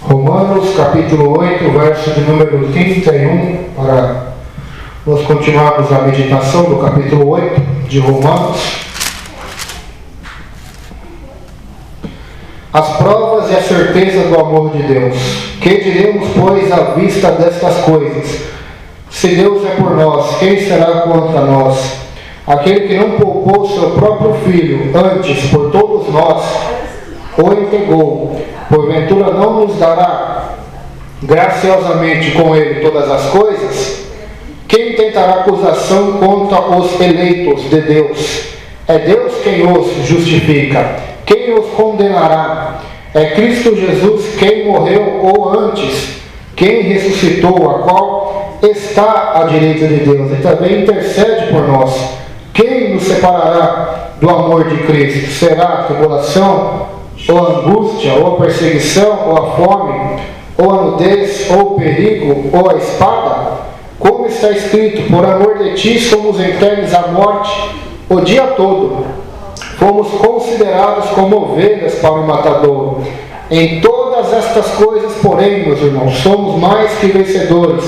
Romanos capítulo 8, verso de número 31, para nós continuarmos a meditação do capítulo 8 de Romanos. As provas e a certeza do amor de Deus. Que diremos, pois, à vista destas coisas? Se Deus é por nós, quem será contra nós? Aquele que não poupou seu próprio Filho, antes, por todos nós, o entregou, porventura não nos dará graciosamente com ele todas as coisas? Quem tentará acusação contra os eleitos de Deus? É Deus quem os justifica. Quem os condenará? É Cristo Jesus quem morreu, ou antes, quem ressuscitou, a qual está à direita de Deus e também intercede por nós. Quem nos separará do amor de Cristo? Será a tribulação, ou a angústia, ou a perseguição, ou a fome, ou a nudez, ou o perigo, ou a espada? Como está escrito, por amor de ti somos entregues à morte o dia todo. Fomos considerados como ovelhas para o matadouro. Em todas estas coisas, porém, meus irmãos, somos mais que vencedores,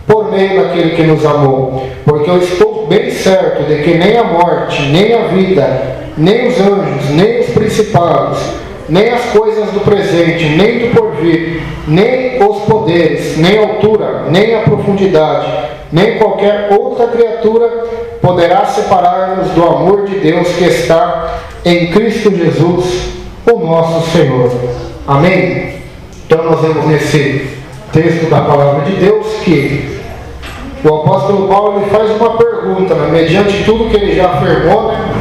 por meio daquele que nos amou. Porque eu estou bem certo de que nem a morte, nem a vida, nem os anjos, nem os principados, nem as coisas do presente, nem do porvir, nem os poderes, nem a altura, nem a profundidade, nem qualquer outra criatura poderá separar-nos do amor de Deus que está em Cristo Jesus, o nosso Senhor. Amém? Então nós vemos nesse texto da palavra de Deus que o apóstolo Paulo ele faz uma pergunta, né? Mediante tudo que ele já afirmou, né?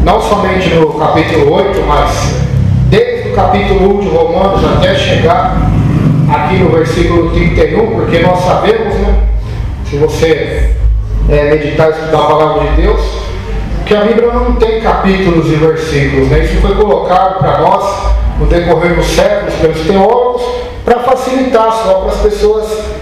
Não somente no capítulo 8, mas desde o capítulo 1 de Romanos até chegar aqui no versículo 31, porque nós sabemos, né? Se você meditar e estudar a palavra de Deus, que a Bíblia não tem capítulos e versículos, né? Isso foi colocado para nós no decorrer dos séculos pelos teólogos para facilitar só para as pessoas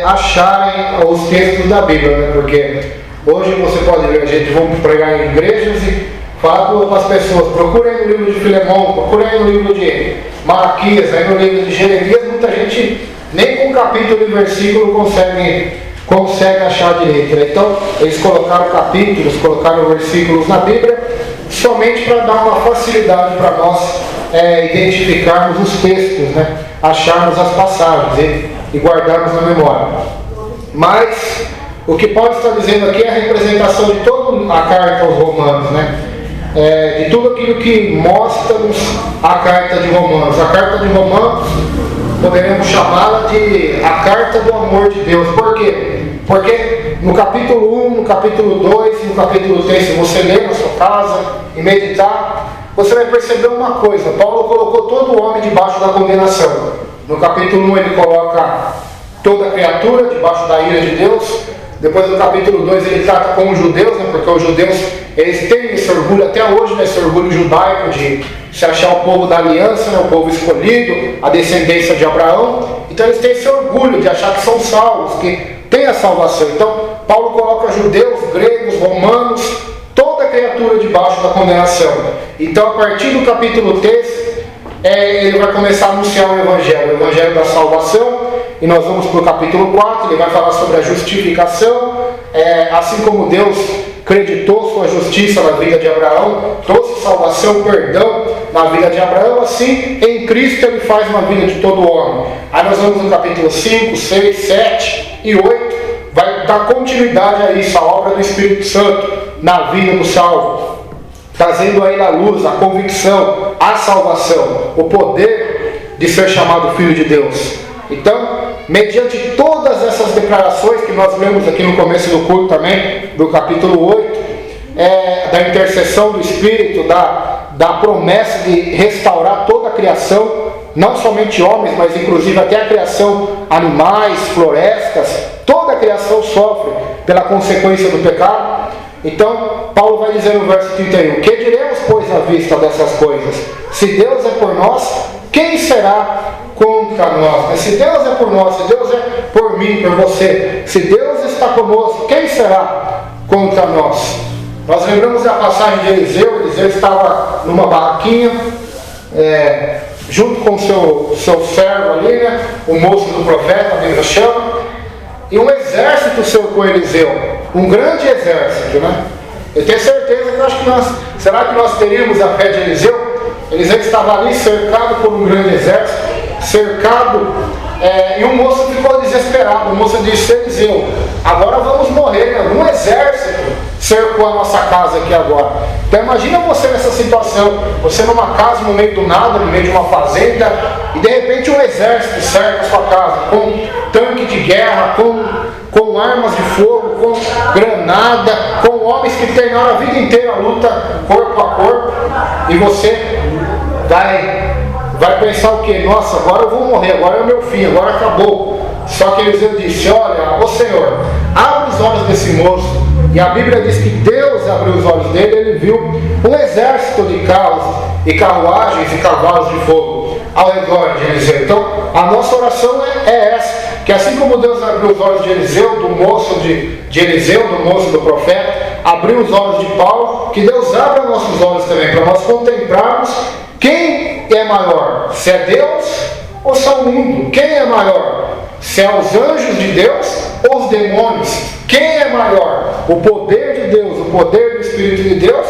acharem os textos da Bíblia, né? Porque hoje você pode ver, a gente vai pregar em igrejas e falar para as pessoas, procurem no livro de Filemão, procurem no livro de Malaquias, aí no livro de Jeremias, muita gente nem com capítulo e versículo consegue achar direito, né? Então eles colocaram capítulos, colocaram versículos na Bíblia somente para dar uma facilidade para nós identificarmos os textos, né? Acharmos as passagens e guardarmos na memória. Mas o que Paulo está dizendo aqui é a representação de toda a carta aos Romanos, né? De tudo aquilo que mostra-nos a carta de Romanos. A carta de Romanos poderemos chamá-la de a carta do amor de Deus. Por quê? Porque no capítulo 1, no capítulo 2 e no capítulo 3, se você ler na sua casa e meditar, você vai perceber uma coisa. Paulo colocou todo homem debaixo da condenação. No capítulo 1 ele coloca toda criatura debaixo da ira de Deus. Depois no capítulo 2 ele trata com os judeus, né? Porque os judeus eles têm esse orgulho até hoje, né? Esse orgulho judaico de se achar o povo da aliança, né? O povo escolhido, a descendência de Abraão. Então eles têm esse orgulho de achar que são salvos, que tem a salvação. Então Paulo coloca judeus, gregos, romanos, toda criatura debaixo da condenação. Então a partir do capítulo 3 ele vai começar a anunciar o evangelho da salvação. E nós vamos para o capítulo 4, ele vai falar sobre a justificação. Assim como Deus creditou sua justiça na vida de Abraão, trouxe salvação, perdão na vida de Abraão, assim em Cristo ele faz na vida de todo homem. Aí nós vamos no capítulo 5, 6, 7 e 8, vai dar continuidade a isso, a obra do Espírito Santo na vida do salvo, trazendo a ele a luz, a convicção, a salvação, o poder de ser chamado Filho de Deus. Então, mediante todas essas declarações que nós lemos aqui no começo do culto também, do capítulo 8, da intercessão do Espírito, da promessa de restaurar toda a criação, não somente homens, mas inclusive até a criação, animais, florestas, toda a criação sofre pela consequência do pecado. Então, Paulo vai dizer no verso 31, que diremos, pois, à vista dessas coisas? Se Deus é por nós, quem será contra nós? Se Deus é por nós, se Deus é por mim, por você, se Deus está conosco, quem será contra nós? Nós lembramos da passagem de Eliseu. Eliseu estava numa barraquinha, junto com o seu servo ali, né? O moço do profeta, a Bíblia chama, e um exército cercou Eliseu, um grande exército, né? Eu tenho certeza que será que nós teríamos a fé de Eliseu? Eliseu estava ali cercado por um grande exército, e o moço ficou desesperado. O moço disse: Eliseu, agora vamos morrer, né? Um exército cercou a nossa casa aqui agora. Então imagina você nessa situação, você numa casa no meio do nada, no meio de uma fazenda, e de repente um exército cerca a sua casa, com tanque de guerra, com armas de fogo, com granada, com homens que treinaram a vida inteira a luta corpo a corpo, e você vai pensar o quê? Nossa, agora eu vou morrer, agora é o meu fim, agora acabou. Só que Eliseu disse: olha, ô Senhor, abre os olhos desse moço. E a Bíblia diz que Deus abriu os olhos dele, ele viu um exército de carros e carruagens e cavalos de fogo ao redor de Eliseu. Então, a nossa oração é essa, que assim como Deus abriu os olhos de Eliseu, do moço de Eliseu, do moço do profeta, abriu os olhos de Paulo, que Deus abra nossos olhos também, para nós contemplarmos quem é maior, se é Deus ou se é o mundo. Quem é maior? Se é os anjos de Deus ou os demônios? Quem é maior? O poder de Deus, o poder do Espírito de Deus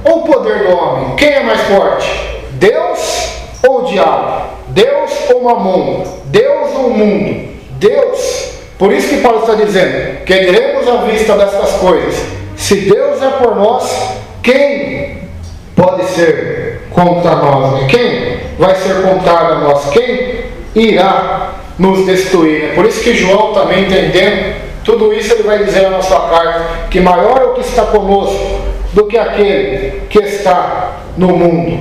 ou o poder do homem? Quem é mais forte? Deus ou o diabo? Deus ou Mamon? Deus ou o mundo? Deus. Por isso que Paulo está dizendo: que diremos à vista destas coisas? Se Deus é por nós, quem pode ser contra nós? Quem vai ser contrário a nós? Quem irá nos destruir? Por isso que João, também entendendo tudo isso, ele vai dizer na sua carta que maior é o que está conosco do que aquele que está no mundo.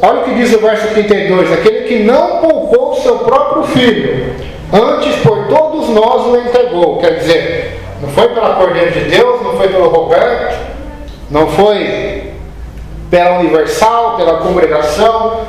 Olha o que diz o verso 32: aquele que não poupou o seu próprio filho, antes por todos nós o entregou. Quer dizer, não foi pela Cordeiro de Deus, não foi pelo Roberto, não foi pela Universal, pela congregação,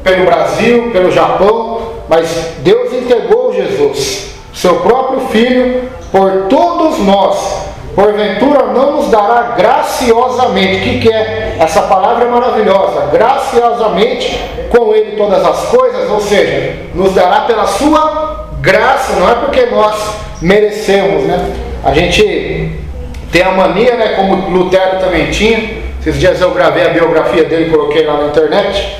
pelo Brasil, pelo Japão, mas Deus entregou Jesus, seu próprio Filho, por todos nós. Porventura não nos dará graciosamente. O que é? Essa palavra é maravilhosa. Graciosamente com Ele todas as coisas, ou seja, nos dará pela sua graça, não é porque nós merecemos, né? A gente tem a mania, né, como Lutero também tinha. Esses dias eu gravei a biografia dele e coloquei lá na internet.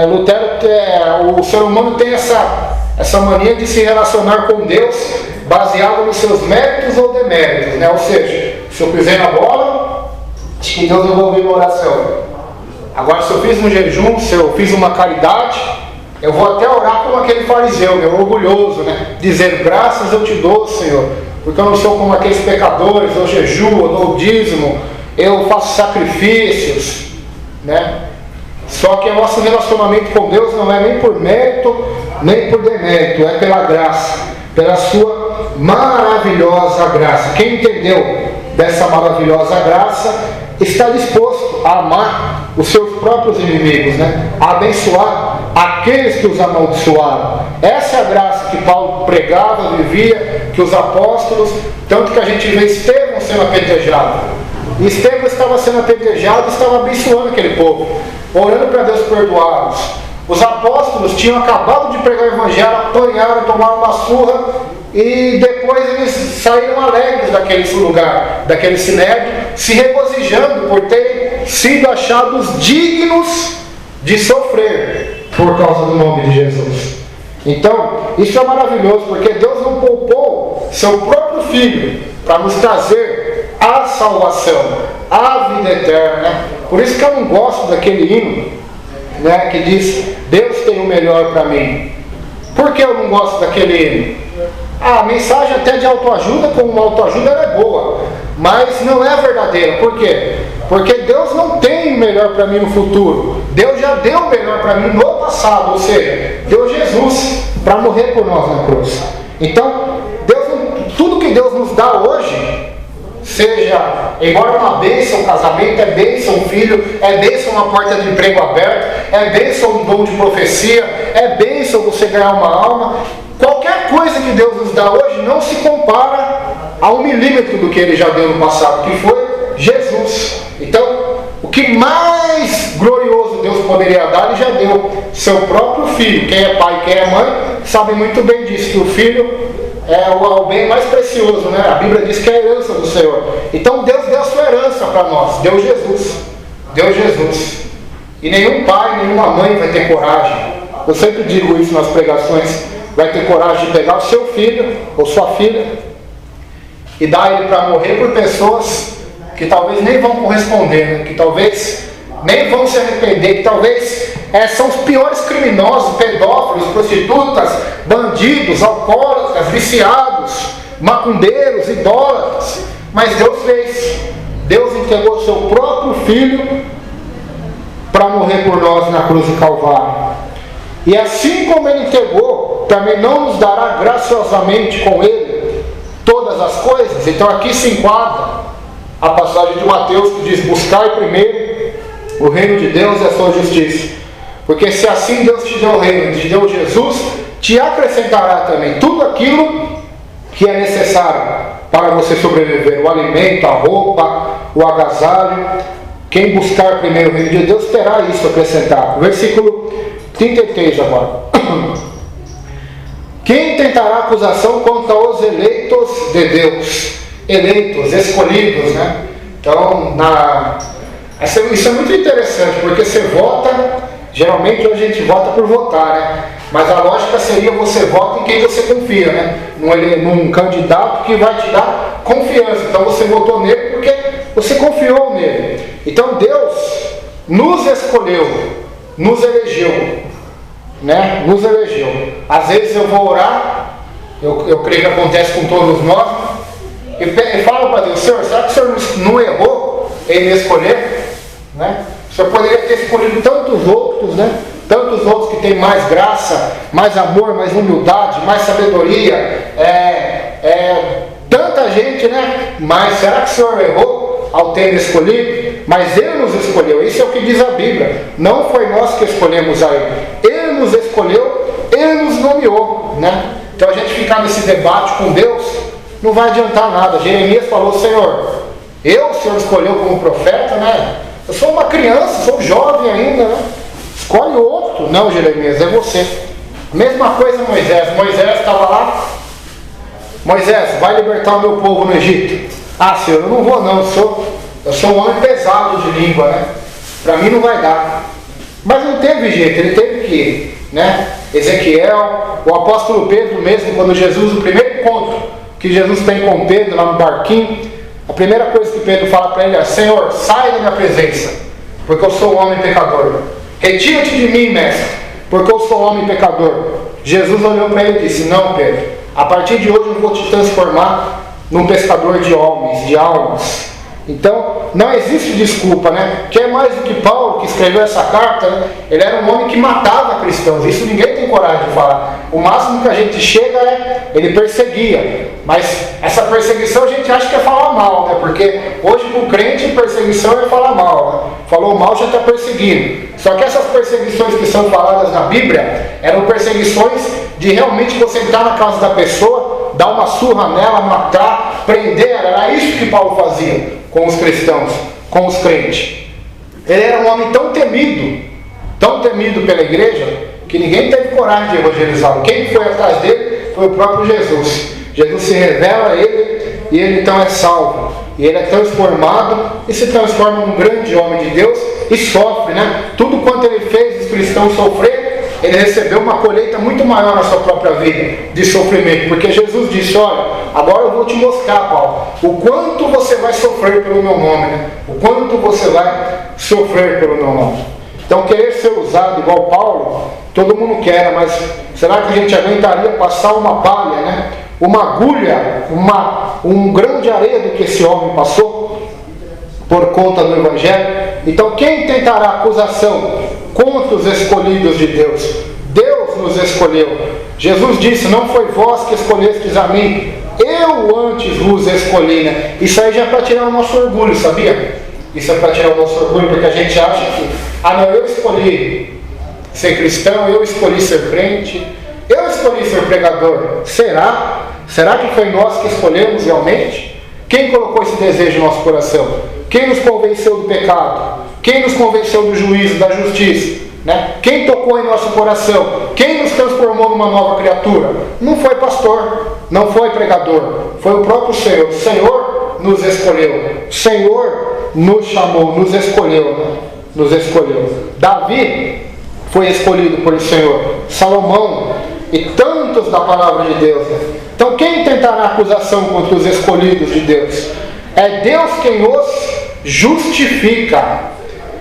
Lutero, o ser humano tem essa mania de se relacionar com Deus baseado nos seus méritos ou deméritos, né? Ou seja, se eu pisei na bola, acho que Deus não ouviu minha oração. Agora, se eu fiz um jejum, se eu fiz uma caridade, eu vou até orar como aquele fariseu, meu, orgulhoso, né? Dizendo: graças eu te dou, Senhor, porque eu não sou como aqueles pecadores, eu jejuo, eu dou dízimo, eu faço sacrifícios, né? Só que o nosso relacionamento com Deus não é nem por mérito, nem por demérito, é pela graça, pela sua maravilhosa graça. Quem entendeu dessa maravilhosa graça está disposto a amar os seus próprios inimigos, né? A abençoar aqueles que os amaldiçoaram. Essa é a graça que Paulo pregava, vivia, que os apóstolos, tanto que a gente vê Estevão sendo apedrejado. E Estevão estava sendo apedrejado, estava abençoando aquele povo, orando para Deus perdoá-los. Os apóstolos tinham acabado de pregar o evangelho, apanharam, tomaram uma surra, e depois eles saíram alegres daquele lugar, daquele sinédrio, se regozijando por terem sido achados dignos de sofrer por causa do nome de Jesus. Então, isso é maravilhoso, porque Deus não poupou seu próprio Filho para nos trazer a salvação, a vida eterna, né? Por isso que eu não gosto daquele hino, né, que diz: Deus tem o melhor para mim. Por que eu não gosto daquele hino? A mensagem até de autoajuda, como uma autoajuda, ela é boa, mas não é verdadeira. Por quê? Porque Deus não tem o melhor para mim no futuro. Deus já deu o melhor para mim no passado, ou seja, deu Jesus para morrer por nós na cruz. Então, tudo que Deus nos dá hoje, seja, embora uma bênção, um casamento, é bênção um filho, é bênção uma porta de emprego aberta, é bênção um dom de profecia, é bênção você ganhar uma alma. Qualquer coisa que Deus nos dá hoje não se compara a 1 milímetro do que Ele já deu no passado, que foi Jesus. Então, o que mais glorioso Deus poderia dar, Ele já deu seu próprio Filho. Quem é pai, quem é mãe, sabe muito bem disso, que o Filho é o bem mais precioso, né? A Bíblia diz que é a herança do Senhor. Então Deus deu a sua herança para nós, deu Jesus. Deu Jesus. E nenhum pai, nenhuma mãe vai ter coragem, eu sempre digo isso nas pregações, vai ter coragem de pegar o seu filho ou sua filha e dar ele para morrer por pessoas que talvez nem vão corresponder, né? Que talvez nem vão se arrepender, que talvez são os piores criminosos, pedófilos, prostitutas, bandidos, alcoólatras, viciados, macumbeiros, idólatras. Mas Deus fez. Deus entregou o seu próprio Filho para morrer por nós na cruz do Calvário. E assim como Ele entregou, também não nos dará graciosamente com Ele todas as coisas. Então aqui se enquadra a passagem de Mateus que diz: buscai primeiro o reino de Deus e a sua justiça. Porque se assim Deus te deu o reino, te deu Jesus, te acrescentará também tudo aquilo que é necessário para você sobreviver: o alimento, a roupa, o agasalho. Quem buscar primeiro o reino de Deus terá isso acrescentado. Versículo 33 agora. Quem tentará acusação contra os eleitos de Deus? Eleitos, escolhidos, né? Então, isso é muito interessante, porque você vota, geralmente a gente vota por votar, né? Mas a lógica seria você vota em quem você confia, né? Num candidato que vai te dar confiança. Então você votou nele porque você confiou nele. Então Deus nos escolheu, nos elegeu, né? Nos elegeu. Às vezes eu vou orar, eu creio que acontece com todos nós, e falo para Deus: Senhor, será que o Senhor não errou em me escolher? Né? O Senhor poderia ter escolhido tantos outros, né? Tantos outros que têm mais graça, mais amor, mais humildade, mais sabedoria, tanta gente, né? Mas será que o Senhor errou ao ter escolhido? Mas Ele nos escolheu, isso é o que diz a Bíblia. Não foi nós que escolhemos a Ele. Ele nos escolheu, Ele nos nomeou, né? Então a gente ficar nesse debate com Deus não vai adiantar nada. Jeremias falou: Senhor, o Senhor escolheu como profeta, né? Eu sou uma criança, sou jovem ainda, né? Escolhe outro. Não, Jeremias, é você. Mesma coisa Moisés. Moisés estava lá: Moisés, vai libertar o meu povo no Egito. Ah, Senhor, eu não vou não, eu sou um homem pesado de língua, né? Para mim não vai dar. Mas não teve jeito, ele teve que ir, né? Ezequiel, o apóstolo Pedro mesmo, quando Jesus, o primeiro encontro que Jesus tem com Pedro lá no barquinho, a primeira coisa que Pedro fala para ele é: Senhor, sai da minha presença, porque eu sou um homem pecador. Retira-te de mim, mestre, porque eu sou um homem pecador. Jesus olhou para ele e disse: não, Pedro, a partir de hoje eu vou te transformar num pescador de homens, de almas. Então, não existe desculpa, né? Que é mais do que Paulo, que escreveu essa carta, né? Ele era um homem que matava cristãos. Isso ninguém tem coragem de falar. O máximo que a gente chega ele perseguia. Mas essa perseguição a gente acha que é falar mal, né? Porque hoje com o crente perseguição é falar mal, né? Falou mal, já está perseguindo. Só que essas perseguições que são faladas na Bíblia eram perseguições de realmente você entrar na casa da pessoa, dar uma surra nela, matar, prender. Era isso que Paulo fazia com os cristãos, com os crentes. Ele era um homem tão temido pela igreja, que ninguém teve coragem de evangelizá-lo. Quem foi atrás dele foi o próprio Jesus. Jesus se revela a ele e ele então é salvo. E ele é transformado e se transforma num grande homem de Deus e sofre, né? Tudo quanto ele fez os cristãos sofrer, ele recebeu uma colheita muito maior na sua própria vida de sofrimento, porque Jesus disse: olha, agora eu vou te mostrar, Paulo, o quanto você vai sofrer pelo meu nome, né? O quanto você vai sofrer pelo meu nome. Então, querer ser usado igual Paulo, todo mundo quer, mas será que a gente aguentaria passar uma palha, né? Uma agulha, um grão de areia do que esse homem passou por conta do Evangelho? Então, quem tentará acusação contra os escolhidos de Deus? Deus nos escolheu. Jesus disse: não foi vós que escolhestes a mim, eu antes vos escolhi, né? Isso aí já é para tirar o nosso orgulho, sabia? Isso é para tirar o nosso orgulho, porque a gente acha que, não, eu escolhi ser cristão, eu escolhi ser crente, eu escolhi ser pregador. Será? Será que foi nós que escolhemos realmente? Quem colocou esse desejo no nosso coração? Quem nos convenceu do pecado? Quem nos convenceu do juízo, da justiça? Né? Quem tocou em nosso coração? Quem nos transformou numa nova criatura? Não foi pastor, não foi pregador, foi o próprio Senhor. O Senhor nos escolheu, o Senhor nos chamou, nos escolheu, né? Nos escolheu. Davi foi escolhido pelo Senhor, Salomão e tantos da palavra de Deus. Né? Então quem tentará acusação contra os escolhidos de Deus? É Deus quem os justifica.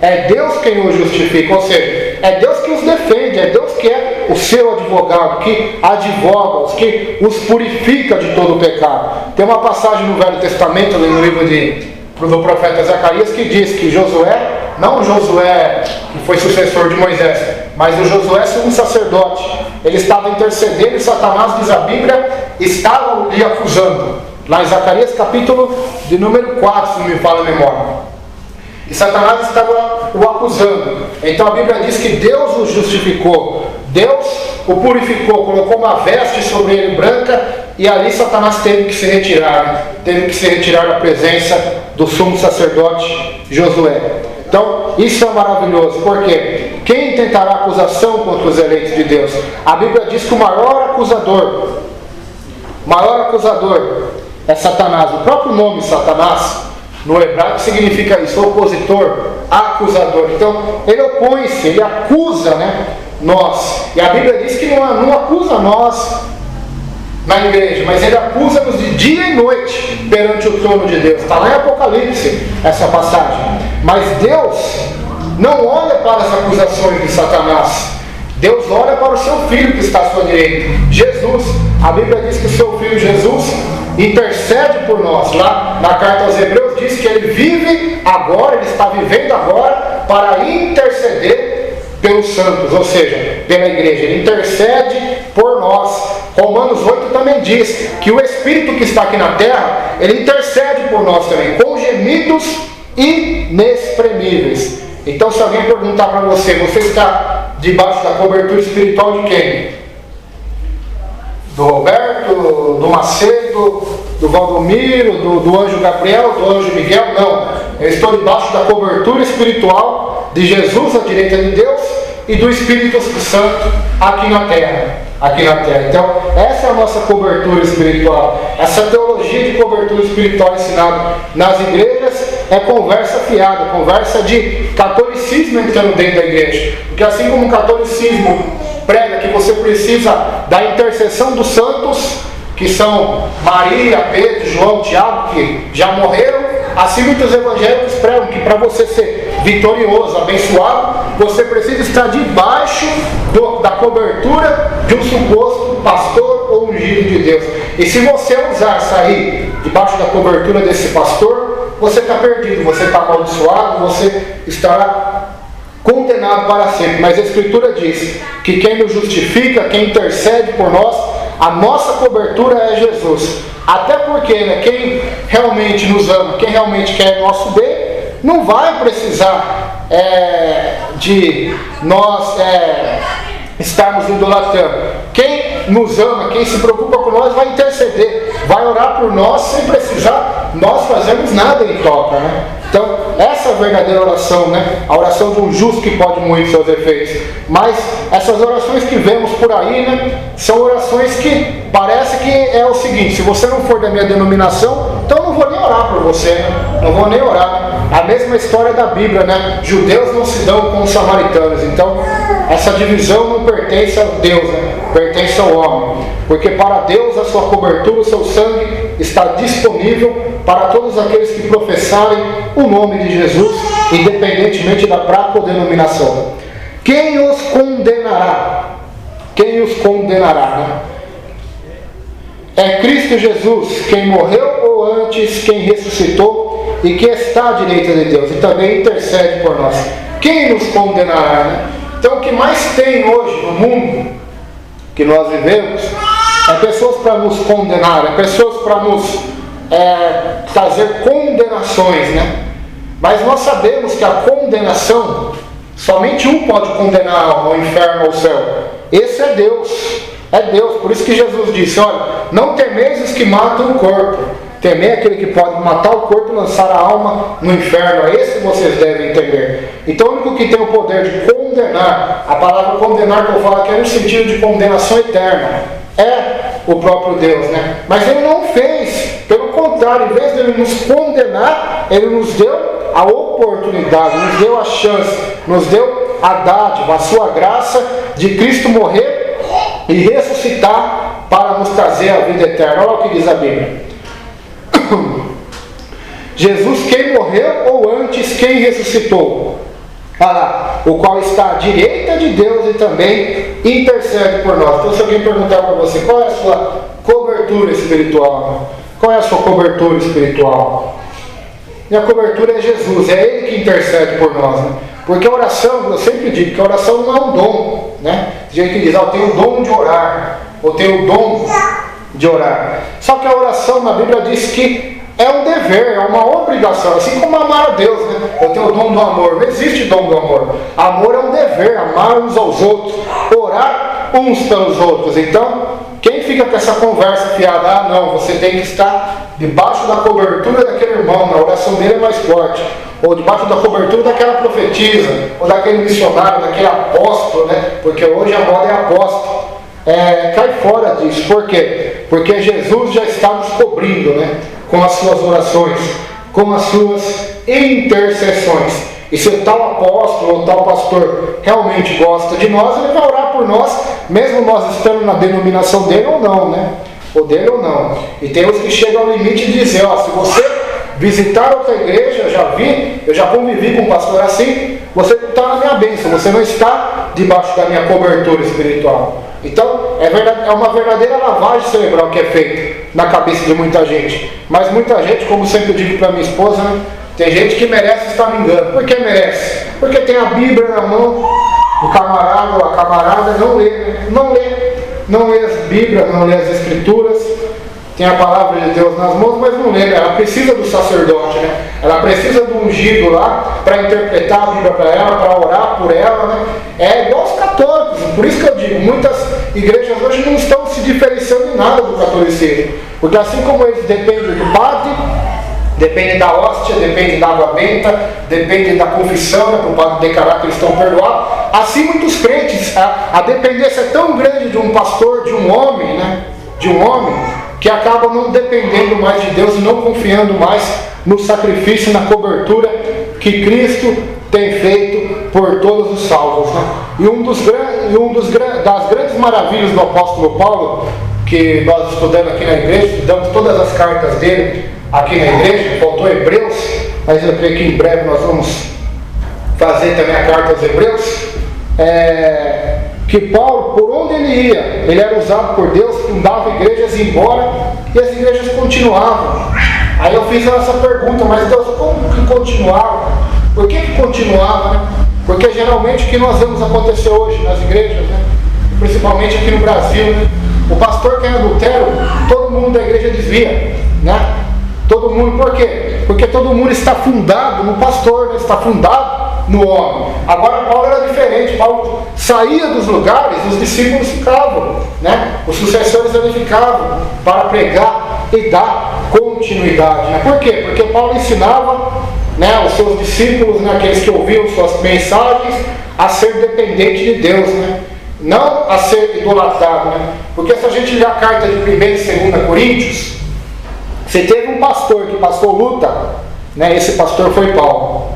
É Deus quem os justifica, ou seja, é Deus que os defende, é Deus que é o seu advogado, que advoga-os, que os purifica de todo o pecado. Tem uma passagem no Velho Testamento, no livro do profeta Zacarias, que diz que Josué, não o Josué que foi sucessor de Moisés, mas o Josué sumo sacerdote, ele estava intercedendo e Satanás, diz a Bíblia, estava lhe acusando. Lá em Zacarias capítulo de número 4, se não me falha a memória. E Satanás estava o acusando. Então a Bíblia diz que Deus o justificou, Deus o purificou, colocou uma veste sobre ele branca, e ali Satanás teve que se retirar, né? Teve que se retirar da presença do sumo sacerdote Josué. Então isso é maravilhoso, porque quem tentará acusação contra os eleitos de Deus? A Bíblia diz que o maior acusador é Satanás. O próprio nome Satanás no hebraico significa isso, opositor, acusador. Então, ele opõe-se, ele acusa, né, nós. E a Bíblia diz que não acusa nós na igreja, mas ele acusa-nos de dia e noite perante o trono de Deus. Está lá em Apocalipse essa passagem. Mas Deus não olha para as acusações de Satanás. Deus olha para o seu Filho que está à sua direita, Jesus. A Bíblia diz que o seu Filho Jesus intercede por nós. Lá na carta aos Hebreus diz que ele vive agora, ele está vivendo agora para interceder pelos santos, ou seja, pela igreja. Ele intercede por nós. Romanos 8 também diz que o Espírito que está aqui na terra, ele intercede por nós também, com gemidos inexprimíveis. Então, se alguém perguntar para você, você está debaixo da cobertura espiritual de quem? Do Roberto, do Macedo, do Valdomiro, do anjo Gabriel, do anjo Miguel? Não. Eu estou debaixo da cobertura espiritual de Jesus à direita de Deus e do Espírito Santo aqui na terra. Então, essa é a nossa cobertura espiritual. Essa teologia de cobertura espiritual ensinada nas igrejas é conversa fiada, conversa de catolicismo entrando dentro da igreja. Porque assim como o catolicismo prega que você precisa da intercessão dos santos, que são Maria, Pedro, João, Tiago, que já morreram, assim muitos evangélicos pregam que para você ser vitorioso, abençoado, você precisa estar debaixo da cobertura de um suposto pastor ou ungido de Deus. E se você sair debaixo da cobertura desse pastor, você está perdido, você está amaldiçoado, você estará condenado para sempre. Mas a Escritura diz que quem nos justifica, quem intercede por nós, a nossa cobertura é Jesus. Até porque, né, quem realmente nos ama, quem realmente quer nosso bem, não vai precisar de nós estarmos idolatrando. Quem nos ama, quem se preocupa com nós, vai interceder, vai orar por nós sem precisar nós fazermos nada em troca, né? Então, essa é a verdadeira oração, né? A oração de um justo que pode moer seus efeitos. Mas essas orações que vemos por aí, né, são orações que parece que é o seguinte: se você não for da minha denominação, então eu não vou nem orar por você, né? Não vou nem orar. A mesma história da Bíblia, né? Judeus não se dão com os samaritanos. Então, essa divisão não pertence a Deus, né? Pertence ao homem. Porque para Deus a sua cobertura, o seu sangue está disponível para todos aqueles que professarem o nome de Jesus, independentemente da prática ou denominação. Quem os condenará? Quem os condenará, né? É Cristo Jesus quem morreu ou antes quem ressuscitou e que está à direita de Deus e também intercede por nós. Quem nos condenará, né? Então o que mais tem hoje no mundo que nós vivemos é pessoas para nos condenar, é pessoas para nos trazer condenações, né? Mas nós sabemos que a condenação, somente um pode condenar ao inferno ou ao céu. Esse é Deus. É Deus. Por isso que Jesus disse: olha, não temeis os que matam o corpo, Temer aquele que pode matar o corpo e lançar a alma no inferno. É esse que vocês devem entender. Então o único que tem o poder de condenar, a palavra condenar que eu falo aqui é no sentido de condenação eterna, é o próprio Deus, né? Mas Ele não fez. Pelo contrário, em vez de Ele nos condenar, Ele nos deu a oportunidade, nos deu a chance, nos deu a dádiva, a sua graça de Cristo morrer e ressuscitar para nos trazer a vida eterna. Olha o que diz a Bíblia. Jesus quem morreu ou antes quem ressuscitou? O qual está à direita de Deus e também intercede por nós. Então se alguém perguntar para você qual é a sua cobertura espiritual, qual é a sua cobertura espiritual? Minha cobertura é Jesus, é Ele que intercede por nós, né? Porque a oração, eu sempre digo que a oração não é um dom, né? Tem gente que diz, eu tenho o dom de orar, ou tenho o dom de orar. Só que a oração na Bíblia diz que é um dever, é uma obrigação, assim como amar a Deus, né? Eu tenho o dom do amor, não existe dom do amor. Amor é um dever, amar uns aos outros, orar uns pelos outros. Então, quem fica com essa conversa fiada, não, você tem que estar debaixo da cobertura daquele irmão, a oração dele é mais forte, ou debaixo da cobertura daquela profetisa, ou daquele missionário, daquele apóstolo, né? Porque hoje a moda é apóstolo. Cai fora disso. Por quê? Porque Jesus já está nos cobrindo, né? Com as suas orações, com as suas intercessões. E se o tal apóstolo ou tal pastor realmente gosta de nós, ele vai orar por nós, mesmo nós estando na denominação dele ou não, né? Ou dele ou não. E tem os que chegam ao limite de dizer, se você visitar outra igreja, eu já convivi com um pastor assim, você não está na minha bênção, você não está debaixo da minha cobertura espiritual. Então, é uma verdadeira lavagem cerebral que é feita na cabeça de muita gente. Mas muita gente, como sempre eu digo para minha esposa, né, tem gente que merece estar me enganando. Por que merece? Porque tem a Bíblia na mão, o camarada ou a camarada não lê as Bíblias, não lê as Escrituras, tem a palavra de Deus nas mãos, mas não lê. Ela precisa do sacerdote, né? Ela precisa do ungido lá para interpretar a Bíblia para ela, para orar por ela, né? É igual os católicos. Por isso que eu digo, muitas igrejas hoje não estão se diferenciando em nada do catolicismo, porque assim como eles dependem do padre, dependem da hóstia, dependem da água benta, dependem da confissão, né, para o padre declarar que eles estão perdoados, assim muitos crentes, a dependência é tão grande de um pastor, de um homem, né? De um homem, que acaba não dependendo mais de Deus e não confiando mais no sacrifício e na cobertura que Cristo tem feito por todos os salvos, né? E das grandes maravilhas do apóstolo Paulo, que nós estudamos aqui na igreja, estudamos todas as cartas dele aqui na igreja, faltou Hebreus, mas eu creio que em breve nós vamos fazer também a carta aos Hebreus, que Paulo, por onde ele ia, ele era usado por Deus, fundava igrejas e ia embora, e as igrejas continuavam. Aí eu fiz essa pergunta, mas Deus, como que continuava? Por que continuava, né? Porque geralmente o que nós vemos acontecer hoje nas igrejas, né? Principalmente aqui no Brasil, né? O pastor que é adultério, todo mundo da igreja desvia, né? Todo mundo, por quê? Porque todo mundo está fundado no pastor, né? Está fundado no homem. Agora Paulo era diferente. Paulo saía dos lugares, os discípulos ficavam, né? Os sucessores ali ficavam para pregar e dar continuidade, né? Por quê? Porque Paulo ensinava, né, os seus discípulos, né, aqueles que ouviam suas mensagens, a ser dependente de Deus, né? Não a ser idolatrado, né? Porque se a gente ler a carta de 1 e 2 Coríntios, você teve um pastor que passou luta, né? Esse pastor foi Paulo.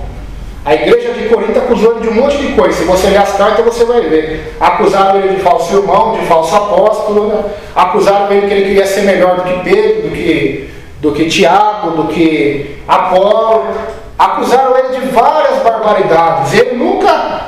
A igreja de Corinto acusou ele de um monte de coisa. Se você ler as cartas, você vai ver. Acusaram ele de falso irmão, de falso apóstolo, né? Acusaram ele que ele queria ser melhor do que Pedro, do que Tiago, do que Apolo. Acusaram ele de várias barbaridades. Ele nunca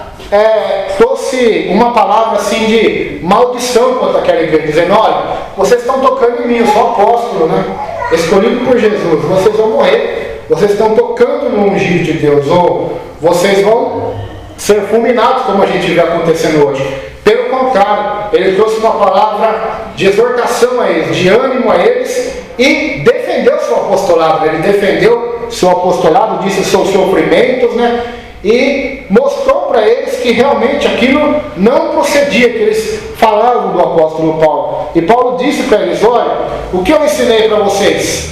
trouxe uma palavra assim de maldição contra aquela igreja, dizendo, olha, vocês estão tocando em mim, eu sou apóstolo, né? Escolhido por Jesus, vocês vão morrer, vocês estão tocando no ungido de Deus, ou vocês vão ser fulminados, como a gente vê acontecendo hoje. Pelo contrário, ele trouxe uma palavra de exortação a eles, de ânimo a eles, e defendeu seu apostolado. Ele defendeu seu apostolado, disse seus sofrimentos, né? E mostrou para eles que realmente aquilo não procedia, que eles falavam do apóstolo Paulo. E Paulo disse para eles, olha, o que eu ensinei para vocês?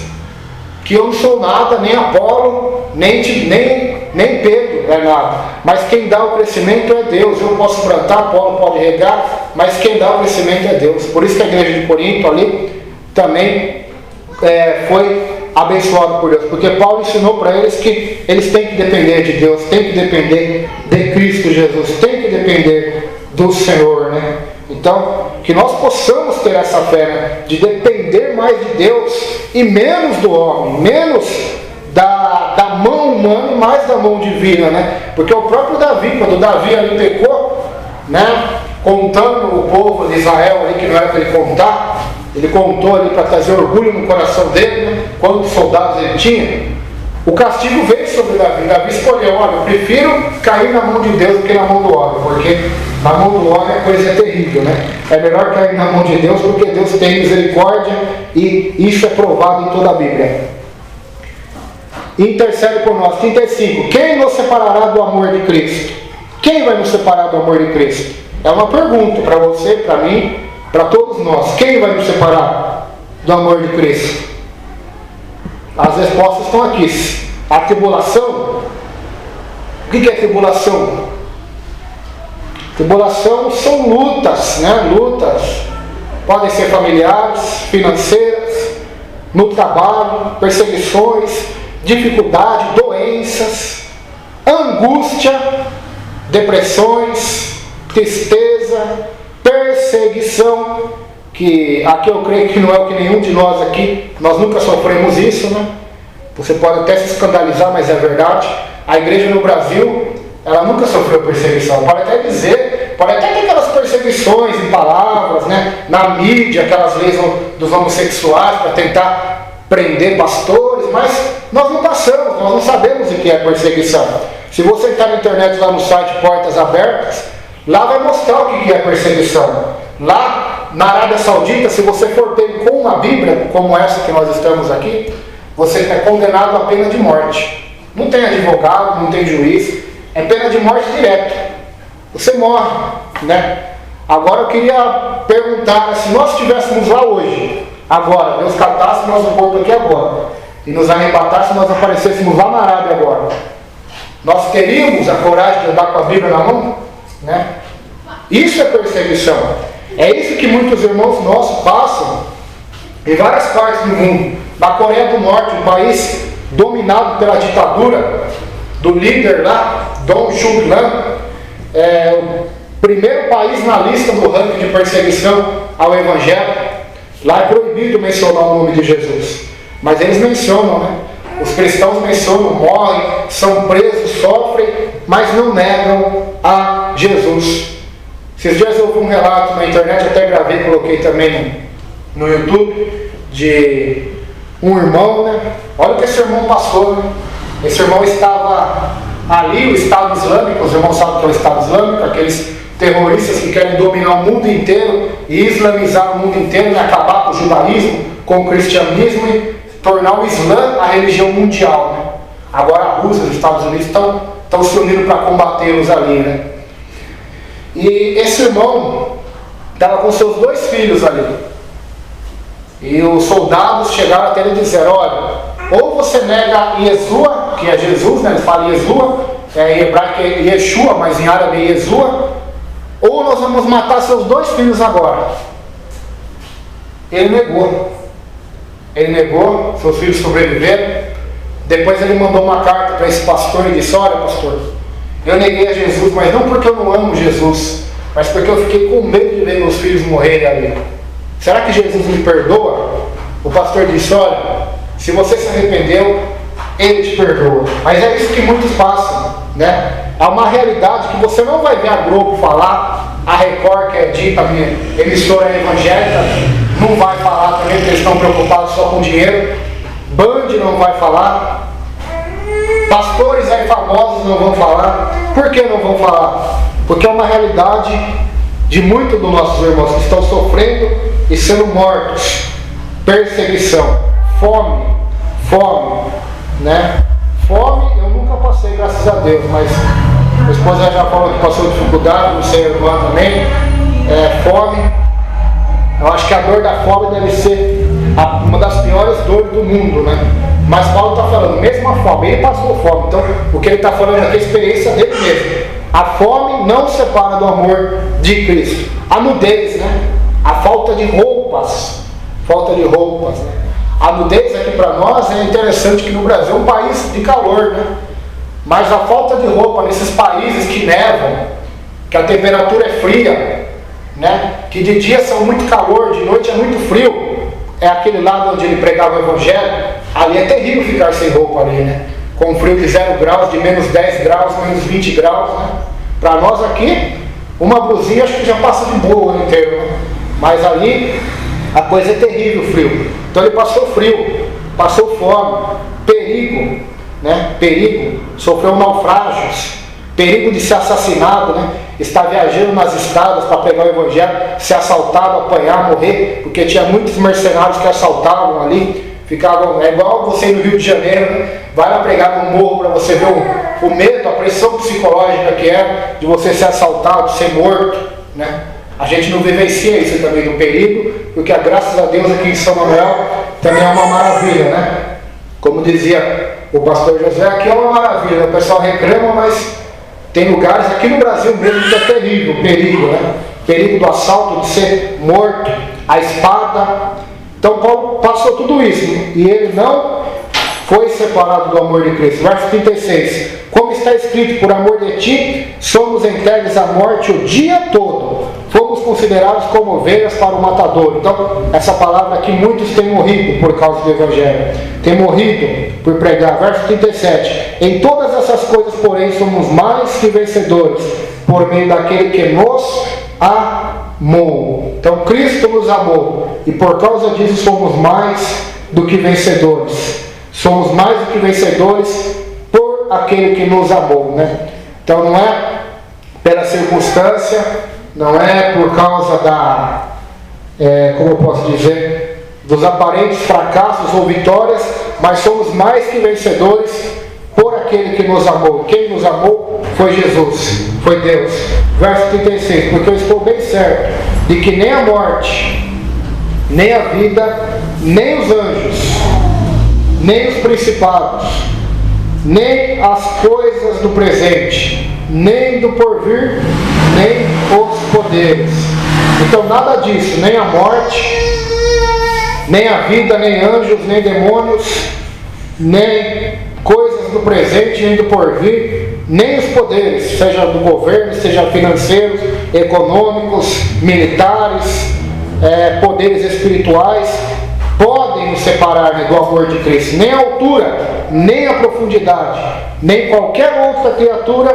que eu não sou nada, nem Apolo, nem Pedro é nada. Mas quem dá o crescimento é Deus. Eu posso plantar, Apolo pode regar, mas quem dá o crescimento é Deus. Por isso que a igreja de Corinto ali também foi abençoada por Deus. Porque Paulo ensinou para eles que eles têm que depender de Deus, têm que depender de Cristo Jesus, têm que depender do Senhor, né? Então, que nós possamos ter essa fé, né? De depender mais de Deus e menos do homem, menos da mão humana e mais da mão divina, né? Porque o próprio Davi, quando Davi ali pecou, né? Contando o povo de Israel ali, que não era para ele contar, ele contou ali para trazer orgulho no coração dele, né? Quantos soldados ele tinha. O castigo veio sobre Davi. Davi escolheu, olha, eu prefiro cair na mão de Deus do que na mão do homem, porque na mão do homem a coisa é terrível, né? É melhor cair na mão de Deus, porque Deus tem misericórdia e isso é provado em toda a Bíblia. Intercede por nós. 35. Quem nos separará do amor de Cristo? Quem vai nos separar do amor de Cristo? É uma pergunta para você, para mim, para todos nós. Quem vai nos separar do amor de Cristo? As respostas estão aqui. A tribulação. O que é tribulação? Tribulação são lutas, né? Lutas. Podem ser familiares, financeiras, no trabalho, perseguições, dificuldade, doenças, angústia, depressões, tristeza, perseguição. Que aqui eu creio que não é o que nenhum de nós aqui, nós nunca sofremos isso, né? Você pode até se escandalizar, mas é verdade. A igreja no Brasil, ela nunca sofreu perseguição. Pode até dizer, pode até ter aquelas perseguições em palavras, né? Na mídia, aquelas leis dos homossexuais para tentar prender pastores, mas nós não passamos, nós não sabemos o que é perseguição. Se você entrar na internet lá no site Portas Abertas, lá vai mostrar o que é perseguição. Lá na Arábia Saudita, se você for pego com uma Bíblia, como essa que nós estamos aqui, você é condenado à pena de morte. Não tem advogado, não tem juiz, é pena de morte direto. Você morre, né? Agora eu queria perguntar, se nós estivéssemos lá hoje, agora, Deus catasse nosso corpo aqui agora, e nos arrebatasse, nós aparecêssemos lá na Arábia agora, nós teríamos a coragem de andar com a Bíblia na mão? Né? Isso é perseguição. É isso que muitos irmãos nossos passam em várias partes do mundo. Na Coreia do Norte, um país dominado pela ditadura do líder lá, Dong Chun-lan, o primeiro país na lista do ranking de perseguição ao Evangelho. Lá é proibido mencionar o nome de Jesus, mas eles mencionam, né? Os cristãos mencionam, morrem, são presos, sofrem, mas não negam a Jesus. Esses dias eu vi um relato na internet, até gravei, coloquei também no YouTube, de um irmão, né? Olha o que esse irmão passou, né? Esse irmão estava ali, o Estado Islâmico, os irmãos sabem que é o Estado Islâmico, aqueles terroristas que querem dominar o mundo inteiro e islamizar o mundo inteiro, e acabar com o judaísmo, com o cristianismo e tornar o Islã a religião mundial, né? Agora a Rússia e os Estados Unidos estão se unindo para combatê-los ali, né? E esse irmão estava com seus 2 filhos ali. E os soldados chegaram até ele dizer, olha, ou você nega Yeshua, que é Jesus, né? Eles falam Yeshua, em hebraico é Yeshua, mas em árabe é Yeshua, ou nós vamos matar seus 2 filhos agora. Ele negou. Ele negou, seus filhos sobreviveram. Depois ele mandou uma carta para esse pastor e disse, olha pastor, eu neguei a Jesus, mas não porque eu não amo Jesus, mas porque eu fiquei com medo de ver meus filhos morrerem ali. Será que Jesus me perdoa? O pastor disse, olha, se você se arrependeu, Ele te perdoa. Mas é isso que muitos passam, né? É uma realidade que você não vai ver a Globo falar, a Record, que é dita minha emissora evangélica, não vai falar também, porque eles estão preocupados só com dinheiro. Band não vai falar. Pastores aí famosos não vão falar. Por que não vão falar? Porque é uma realidade de muitos dos nossos irmãos que estão sofrendo e sendo mortos. Perseguição, fome, né? Fome eu nunca passei, graças a Deus, mas minha esposa já falou que passou dificuldade, não sei, a irmã também. Fome, eu acho que a dor da fome deve ser uma das piores dores do mundo, né? Mas Paulo está falando, mesmo a fome, ele passou fome. Então, o que ele está falando aqui é a experiência dele mesmo. A fome não separa do amor de Cristo. A nudez, né? A falta de roupas. Né? A nudez aqui para nós é interessante que no Brasil é um país de calor, né? Mas a falta de roupa nesses países que nevam, que a temperatura é fria, né? Que de dia são muito calor, de noite é muito frio, é aquele lado onde ele pregava o evangelho. Ali é terrível ficar sem roupa ali, né? Com frio de 0 graus, de menos 10 graus, menos 20 graus, né? Para nós aqui, uma blusinha acho que já passa de boa no inteiro, né? Mas ali a coisa é terrível, o frio. Então ele passou frio, passou fome, perigo, né? Perigo, sofreu naufrágios, perigo de ser assassinado, né? Estar viajando nas estradas para pegar o evangelho, ser assaltado, apanhar, morrer, porque tinha muitos mercenários que assaltavam ali. Ficavam, é igual você ir no Rio de Janeiro, né? Vai lá pregar no morro para você ver o medo, a pressão psicológica que é de você ser assaltado, ser morto, né? A gente não vivencia isso também no perigo, porque graças a Deus aqui em São Manuel também é uma maravilha, né? Como dizia o pastor José, aqui é uma maravilha, o pessoal reclama, mas tem lugares aqui no Brasil mesmo que é terrível, o perigo, né? Perigo do assalto, de ser morto, a espada. Então Paulo passou tudo isso, né? E ele não foi separado do amor de Cristo. Verso 36, como está escrito, por amor de ti somos entregues à morte o dia todo, fomos considerados como ovelhas para o matador. Então essa palavra aqui, muitos têm morrido por causa do evangelho, têm morrido por pregar. Verso 37, em todas essas coisas porém somos mais que vencedores por meio daquele que nos amou. Então Cristo nos amou e por causa disso somos mais do que vencedores. Somos mais do que vencedores por aquele que nos amou, né? Então não é pela circunstância, não é por causa como eu posso dizer, dos aparentes fracassos ou vitórias, mas somos mais que vencedores por aquele que nos amou. Quem nos amou foi Jesus, foi Deus. Verso 36, porque eu estou bem certo de que nem a morte, nem a vida, nem os anjos, nem os principados, nem as coisas do presente, nem do porvir, nem os poderes. Então nada disso, nem a morte, nem a vida, nem anjos, nem demônios, nem coisas do presente, nem do porvir, nem os poderes, seja do governo, seja financeiros, econômicos, militares, poderes espirituais, podem nos separar do amor de Cristo. Nem a altura, nem a profundidade, nem qualquer outra criatura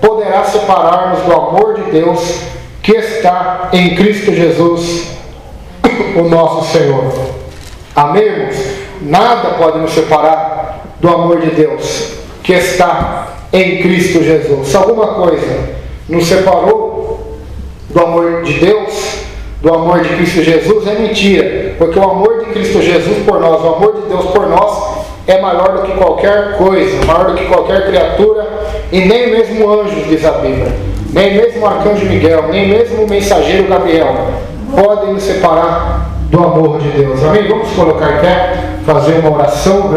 poderá separar-nos do amor de Deus que está em Cristo Jesus, o nosso Senhor. Amém, irmãos? Nada pode nos separar do amor de Deus que está em Cristo Jesus. Se alguma coisa nos separou do amor de Deus, do amor de Cristo Jesus, é mentira, porque o amor de Cristo Jesus por nós, o amor de Deus por nós é maior do que qualquer coisa, maior do que qualquer criatura, e nem mesmo anjos, diz a Bíblia, nem mesmo o arcanjo Miguel, nem mesmo o mensageiro Gabriel podem nos separar do amor de Deus. Amém? Vamos colocar em pé, fazer uma oração.